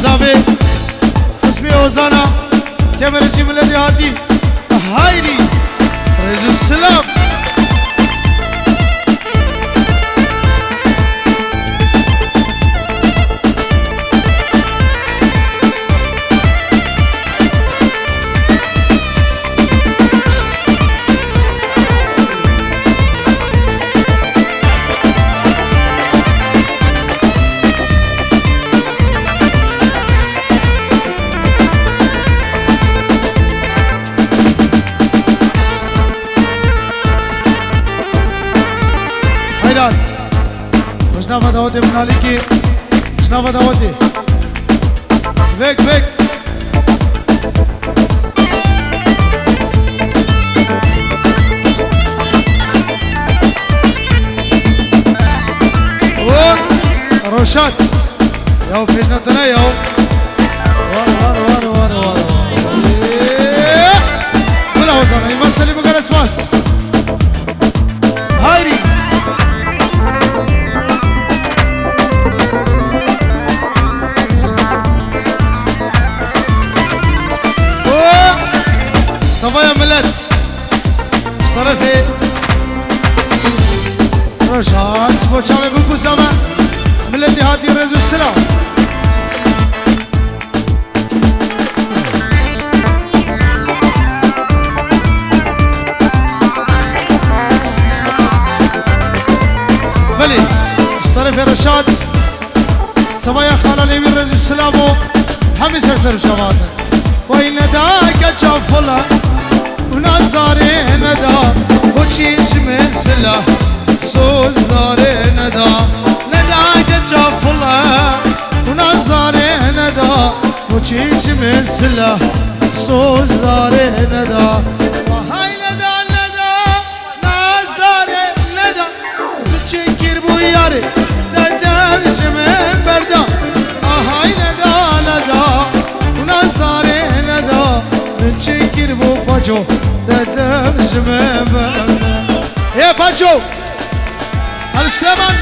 زاوي اسمي اوزانا كاميرا ملدي هاتي هايلي رجل السلام شنو دعوتي من عليكي شنو دعوتي فيك فيك روشات ياو بيجنتنا ياو وار ولا وزانا يمر سليم وقال اسواس هايري صفايا ملت اشترفي رشاد سبوتشالي بكو سما ملتي هاتي رزو السلام بلي اشترفي رشاد صفايا خالا ليبي رزو السلام حمي سرسر شباتنا وين داك جفله ونظري ندا وشيش من سلا سوز داري ندا نداك جفله ونظري ندا وشيش من سلا سوز داري ندا وهاي ندا ناز داري ندا تشكر بو ياري تتمش من بردا هاي ندا ونظري نشكر بو باجو تتمش من بردا يا باجو هالش كمان